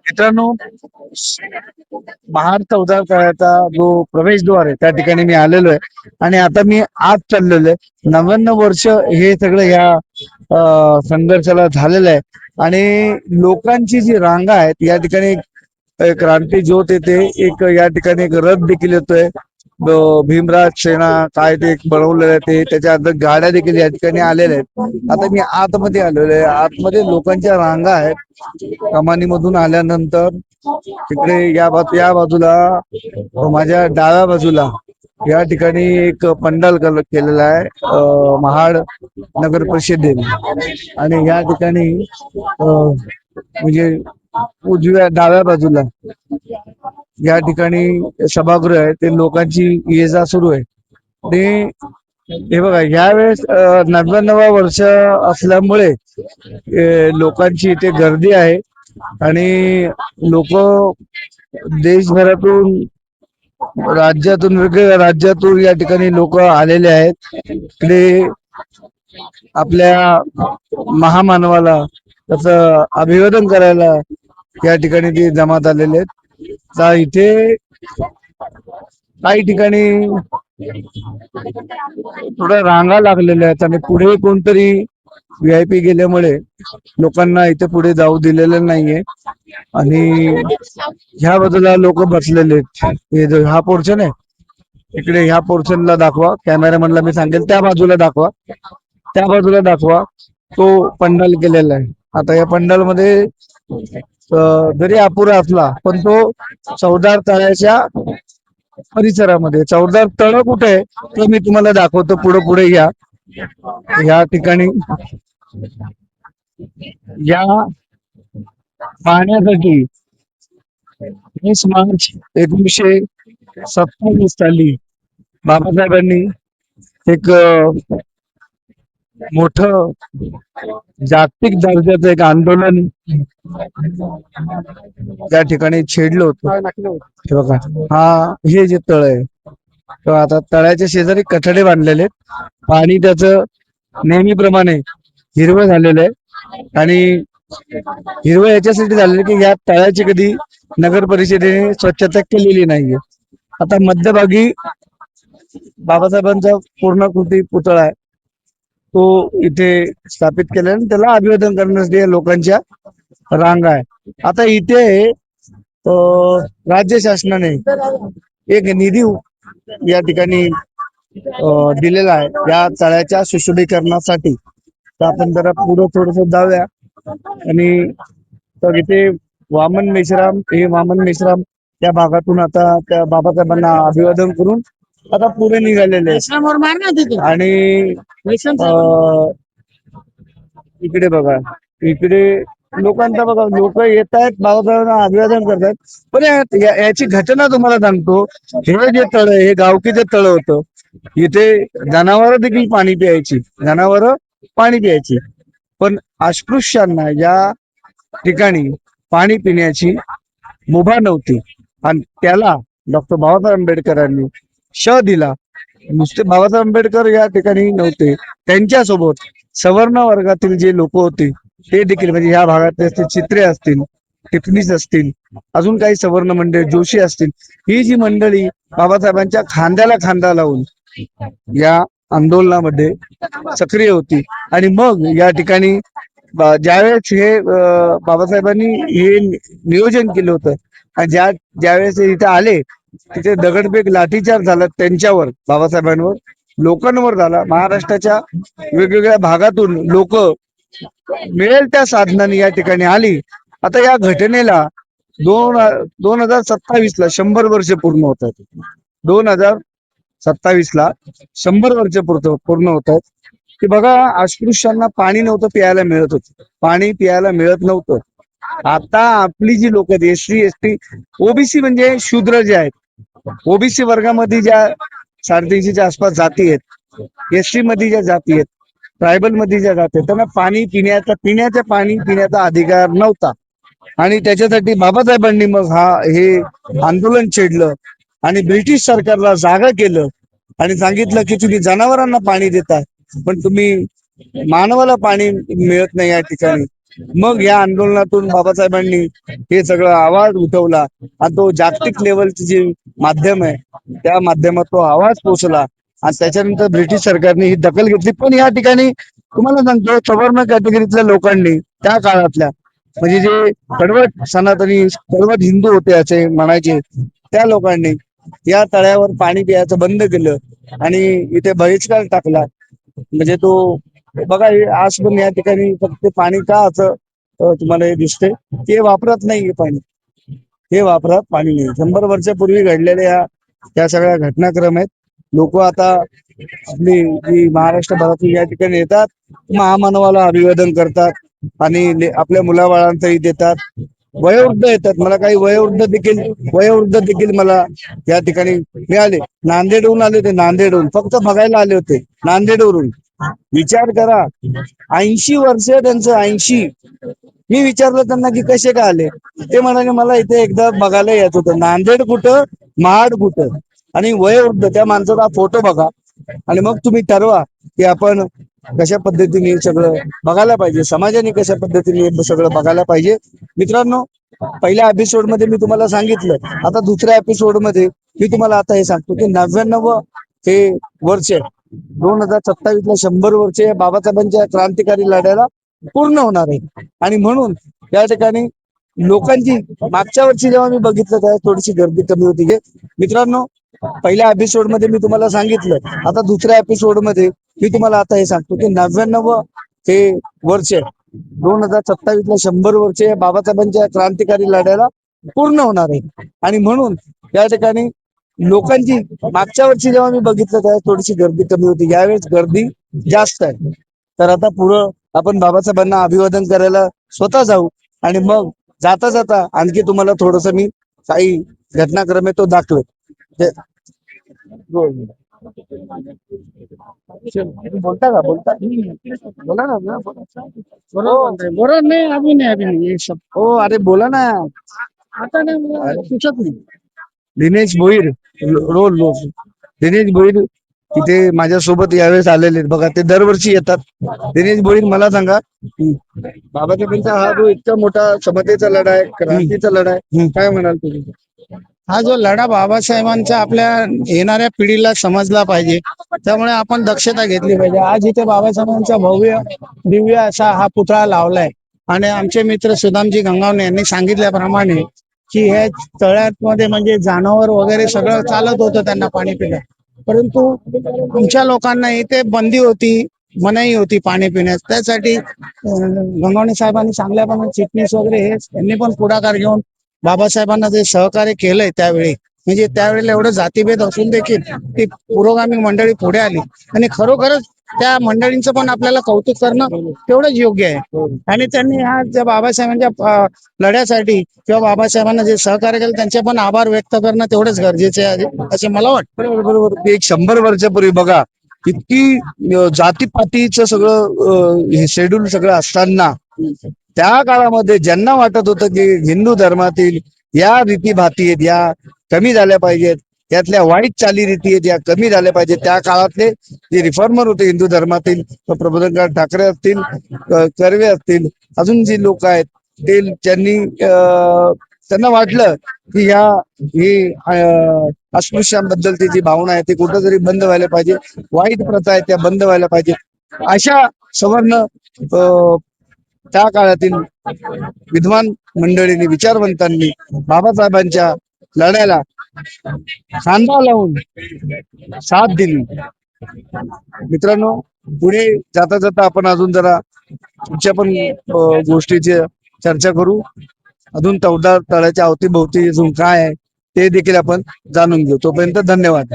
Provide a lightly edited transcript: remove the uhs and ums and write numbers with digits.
मित्रांनो, महाड चौदा तळ्याचा जो प्रवेशद्वार आहे त्या ठिकाणी मी आलेलो आहे आणि आता मी आत चाललेलो आहे. 99 वर्ष हे सगळं या संघर्षाला झालेलं आहे आणि लोकांची जी रांगा आहेत या ठिकाणी क्रांती ज्योत येते, एक या ठिकाणी एक रथ देखील येतोय. भीमराज सेना काय ते एक बनवलेलं आहे, ते त्याच्या अंदर गाड्या देखील या ठिकाणी आलेल्या आहेत. आता मी आतमध्ये आलेलो आहे, आतमध्ये लोकांच्या रांगा आहेत. कमानीमधून आल्यानंतर तिकडे या बाजूला माझ्या डाव्या बाजूला या ठिकाणी एक पंडाल केलेला आहे महाड नगर परिषदेने आणि या ठिकाणी म्हणजे उजव्या डाव्या बाजूला या ठिकाणी सभागृह आहे, ते लोकांची ये जा सुरू आहे. आणि हे बघा, यावेळेस 99 वर्ष असल्यामुळे लोकांची इथे गर्दी आहे आणि लोक देशभरातून राज्यातून वेगवेगळ्या राज्यातून या ठिकाणी लोक आलेले आहेत. इकडे आपल्या महामानवाला त्याचं अभिवादन करायला या ठिकाणी ते जमात आलेले आहेत. तर इथे काही ठिकाणी थोड्या रांगा लागलेल्या आहेत आणि पुढे कोणतरी VIP गेल्यामुळे लोकांना इथे पुढे जाऊ दिलेलं नाहीये आणि ह्या बाजूला लोक बसलेले आहेत. हे जो हा पोर्शन आहे, इकडे ह्या पोर्शनला दाखवा, कॅमेरामॅनला मी सांगेल त्या बाजूला दाखवा, त्या बाजूला दाखवा, तो पंडाल केलेला आहे. आता या पंडाल मध्ये जरी अपुरा असला पण तो चौदार तळ्याच्या परिसरामध्ये, चौदार तळ कुठे आहे ते मी तुम्हाला दाखवतो. पुढे पुढे या ठिकाणी या पाहण्यासाठी 20 मार्च 1927 साली बाबासाहेबांनी एक मोठं जागतिक दर्जाचं एक आंदोलन त्या ठिकाणी छेडलं होतं. हे बघा, हे जे तळ आहे, आता तळ्याच्या शेजारी कठडे बांधलेले आहेत. पाणी त्याचं नेहमीप्रमाणे हिरवं झालेलं आहे आणि हिरवं याच्यासाठी झालेलं की या तळ्याची कधी नगर परिषदेने स्वच्छता केलेली नाहीये. आता मध्यभागी बाबासाहेबांचा पूर्णाकृती पुतळा आहे, तो इथे स्थापित केला आणि त्याला अभिवादन करण्यासाठी लोकांच्या रांगा आहे. आता इथे राज्य शासनाने एक निधी या ठिकाणी दिलेला आहे या तळ्याच्या सुशोभीकरणासाठी. तर आपण जरा पुढे थोडस जाऊया आणि तर इथे वामन मेश्राम त्या भागातून आता त्या बाबासाहेबांना अभिवादन करून आता पुढे निघालेले आणि इकडे बघा, इकडे लोकांचा बघा, लोक येत आहेत, बाबासाहेबांना अभिवादन करतात. पण याची घटना तुम्हाला सांगतो. हे जे तळ, हे गावकीचे तळ होतं, इथे जनावर देखील पाणी प्यायची, पण अस्पृश्यांना या ठिकाणी पाणी पिण्याची मुभा नव्हती आणि त्याला डॉक्टर बाबासाहेब आंबेडकरांनी दिला. नुसते बाबासाहेब आंबेडकर या ठिकाणी नव्हते, त्यांच्यासोबत सवर्ण वर्गातील जे लोक होते ते देखील, म्हणजे या भागातले चित्रे असतील, टिपणीस असतील, अजून काही सवर्ण मंडळी, जोशी असतील, ही जी मंडळी बाबासाहेबांच्या खांद्याला खांदा लावून या आंदोलनामध्ये सक्रिय होती. आणि मग या ठिकाणी ज्यावेळेस हे बाबासाहेबांनी हे नियोजन केलं होतं आणि ज्यावेळेस इथे आले, तिथे दगडफेक, लाठीचार्ज झाला त्यांच्यावर, बाबासाहेबांवर, लोकांवर झाला. महाराष्ट्राच्या वेगवेगळ्या भागातून लोक मिळेल त्या साधनाने या ठिकाणी आली. आता या घटनेला 2027 ला 100 वर्ष पूर्ण होतात. 2027 ला 100 वर्ष पूर्ण होतात. की बघा, अस्पृश्यांना पाणी नव्हतं प्यायला मिळत होतं, पाणी प्यायला मिळत नव्हतं. आता आपली जी लोक आहेत, SC ST OBC म्हणजे शूद्र जे आहेत, OBC वर्गामध्ये ज्या 350च्या आसपास जाती आहेत, ST मध्ये ज्या जाती आहेत, ट्रायबल मध्ये ज्या जाती आहेत, त्यांना पाणी पिण्याचा अधिकार नव्हता. आणि त्याच्यासाठी बाबासाहेबांनी मग हे आंदोलन छेडलं आणि ब्रिटिश सरकारला जागा केलं आणि सांगितलं की तुम्ही जनावरांना पाणी देता पण तुम्ही मानवाला पाणी मिळत नाही या ठिकाणी. मग या आंदोलनातून बाबासाहेबांनी हे सगळं आवाज उठवला आणि तो जागतिक लेवलची जी माध्यम आहे त्या माध्यमात तो आवाज पोचला आणि त्याच्यानंतर ब्रिटिश सरकारने ही दखल घेतली. पण या ठिकाणी तुम्हाला सांगतो सवर्ण कॅटेगरीतल्या लोकांनी त्या काळातल्या म्हणजे जे कडवट सनातनी कडवट हिंदू होते असे म्हणायचे त्या लोकांनी या तळ्यावर पाणी प्यायचं बंद केलं आणि इथे बहिष्कार टाकला. म्हणजे तो बघा हे आज पण या ठिकाणी फक्त पाणी का असं तुम्हाला हे दिसते ते वापरत नाहीये पाणी. हे वापरात पाणी नाही. 100 वर्षापूर्वी घडलेल्या या सगळ्या घटनाक्रम आहेत. लोक आता आपली जी महाराष्ट्र भरातून या ठिकाणी येतात महामानवाला अभिवादन करतात आणि आपल्या मुलाबाळांचंही देतात. वयोवृद्ध येतात. मला काही वयोवृद्ध देखील मला या ठिकाणी मिळाले. नांदेडहून आले होते. नांदेडहून फक्त बघायला आले होते. नांदेडवरून विचार करा 80 वर्ष त्यांचं 80. मी विचारलं त्यांना की कसे काय आले ते म्हणाले मला इथे एकदा बघायला येत होतं. नांदेड कुठं महाड कुठं आणि वयोवृद्ध त्या माणसाचा फोटो बघा आणि मग तुम्ही ठरवा की आपण कशा पद्धतीने सगळं बघायला पाहिजे. समाजाने कशा पद्धतीने सगळं बघायला पाहिजे. मित्रांनो पहिल्या एपिसोड मध्ये मी तुम्हाला सांगितलं. आता दुसऱ्या एपिसोड मध्ये मी तुम्हाला आता हे सांगतो की 99 हे वर्ष 2027 ला 100 वर्ष बाबासाहेबांच्या क्रांतिकारी लढ्याला पूर्ण होणार आहे. आणि म्हणून या ठिकाणी लोकांची मागच्या वर्षी जेव्हा मी बघितलं तेव्हा थोडीशी गर्दी कमी होती. मित्रांनो पहिल्या एपिसोड मध्ये मी तुम्हाला सांगितलं. आता दुसऱ्या एपिसोड मध्ये मी तुम्हाला आता हे सांगतो की 99 हे वर्ष 2027 ला 100 वर्ष बाबासाहेबांच्या क्रांतिकारी लढ्याला पूर्ण होणार आहे. आणि म्हणून या ठिकाणी लोकांची मागच्या वर्षी जेव्हा मी बघितलं तेव्हा थोडीशी गर्दी कमी होती. यावेळेस गर्दी जास्त आहे. तर आता पुढं आपण बाबासाहेबांना अभिवादन करायला स्वतः जाऊ आणि मग जाता जाता आणखी तुम्हाला थोडस मी काही घटनाक्रम आहे तो दाखवेल. बोलता का बोलता बोला ना बरोबर नहीं अभी नहीं अभी नहीं ये सब हो अरे बोला ना. आता नहीं मुझे सुचत नहीं. दिनेश भोईर रोल दिनेश भोईर तिथे माझ्यासोबत यावेळेस आलेले आहेत. बघा ते दरवर्षी येतात. दिनेश भोईर मला सांगा बाबासाहेबांचा हा जो इतका मोठा समतेचा लढा आहे क्रांतीचा लढा आहे काय म्हणाल तुम्ही? हा जो लढा बाबासाहेबांचा आपल्या येणाऱ्या पिढीला समजला पाहिजे त्यामुळे आपण दक्षता घेतली पाहिजे. आज इथे बाबासाहेबांचा भव्य दिव्य असा हा पुतळा लावलाय आणि आमचे मित्र सुदामजी गंगावणे यांनी सांगितल्याप्रमाणे की हे तळ्यामध्ये म्हणजे जनावर वगैरे सगळं चालत होतं त्यांना पाणी पिण्यात. परंतु आमच्या लोकांना इथे बंदी होती मनाई होती पाणी पिण्यास. त्यासाठी गंगावणे साहेबांनी सांगल्याप्रमाणे चिटणीस वगैरे हे यांनी पण पुढाकार घेऊन बाबासाहेबांना जे सहकार्य केलंय त्यावेळी म्हणजे त्यावेळेला एवढं जातीभेद असून देखील ती पुरोगामी मंडळी पुढे आली आणि खरोखरच त्या मंडळींचं पण आपल्याला कौतुक करणं तेवढंच योग्य आहे. आणि त्यांनी ह्या ज्या बाबासाहेबांच्या लढ्यासाठी किंवा बाबासाहेबांना जे सहकार्य केलं त्यांचे पण आभार व्यक्त करणं तेवढंच गरजेचे आहे असे मला वाटतं. बरोबर ते एक 100 वर्षापूर्वी बघा इतकी जातीपातीचं सगळं हे शेड्यूल सगळं असताना त्या काळामध्ये ज्यांना वाटत होतं की हिंदू धर्मातील या रीतीभाती आहेत या कमी झाल्या पाहिजेत त्यातल्या वाईट चालीरीती आहेत या कमी झाल्या पाहिजेत. त्या काळातले जे रिफॉर्मर होते हिंदू धर्मातील प्रबोधनकार ठाकरे असतील कर्वे असतील अजून जी लोक आहेत ते त्यांना वाटलं की ही अस्पृश्यांबद्दलची जी भावना आहे ती कुठंतरी बंद व्हायला पाहिजे. वाईट प्रथा आहे त्या बंद व्हायला पाहिजे. अशा सवर्ण त्या काळातील विद्वान मंडळींनी विचारवंतांनी बाबासाहेबांच्या लढ्याला खांदा लावून साथ दिली. मित्रांनो पुढे जाता जाता आपण अजून जरा पुढच्या पण गोष्टीची चर्चा करू. अजून तळ्याच्या अवतीभोवती अजून काय आहे ते देखील आपण जाणून घेऊ. तोपर्यंत धन्यवाद.